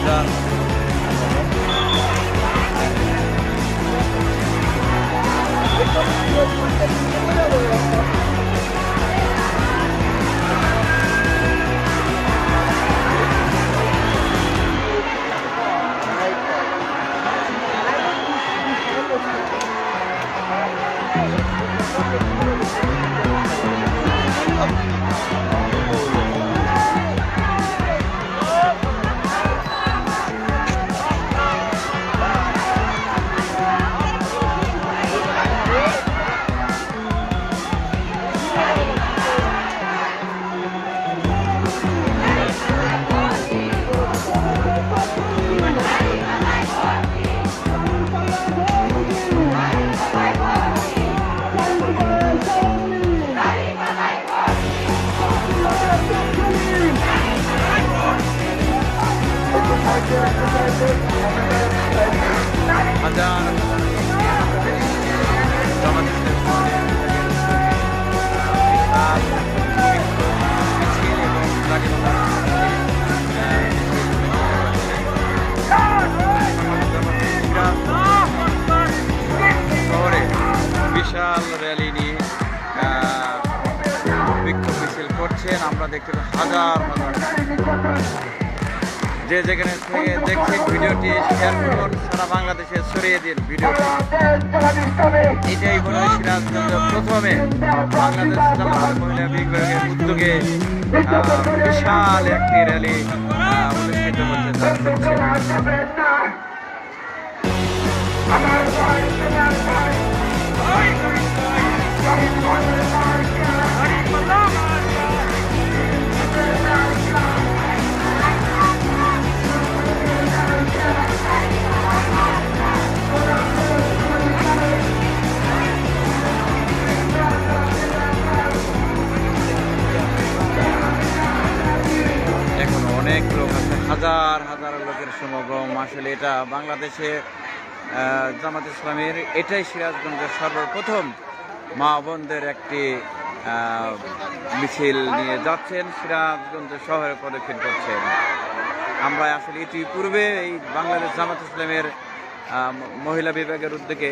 হাজার শহরে বিশাল র্যালি নিয়ে বিক্ষোভ মিছিল করছেন। আমরা দেখতে হাজার হাজার, যে যেখানে থেকে দেখছেন ভিডিওটি শেয়ার করুন, সারা বাংলাদেশে ছড়িয়ে দিন ভিডিওটি। এটাই হলো সিরাজগঞ্জ প্রথমে বাংলাদেশ জামাত মহিলা বিভাগের উদ্যোগে বিশাল একটি র্যালি অনুষ্ঠিত হচ্ছে। এখন অনেক লোক আছে, হাজার হাজার লোকের সমাগম। আসলে এটা বাংলাদেশে জামাত ইসলামের এটাই সিরাজগঞ্জের সর্বপ্রথম মা বোনদের একটি মিছিল নিয়ে যাচ্ছেন, সিরাজগঞ্জ শহরে প্রদক্ষিণ করছেন। আমরা আসলে ইতিপূর্বে এই বাংলাদেশ জামাত ইসলামের মহিলা বিভাগের উদ্যোগে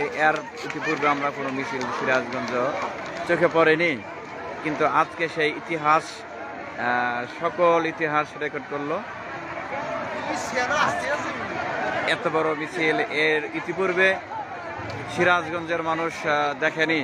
ইতিপূর্বে আমরা কোনো মিছিল সিরাজগঞ্জ চোখে পড়েনি, কিন্তু আজকে সেই ইতিহাস, সকল ইতিহাস রেকর্ড করলো। এত বড় মিছিল এর ইতিপূর্বে সিরাজগঞ্জের মানুষ দেখেনি।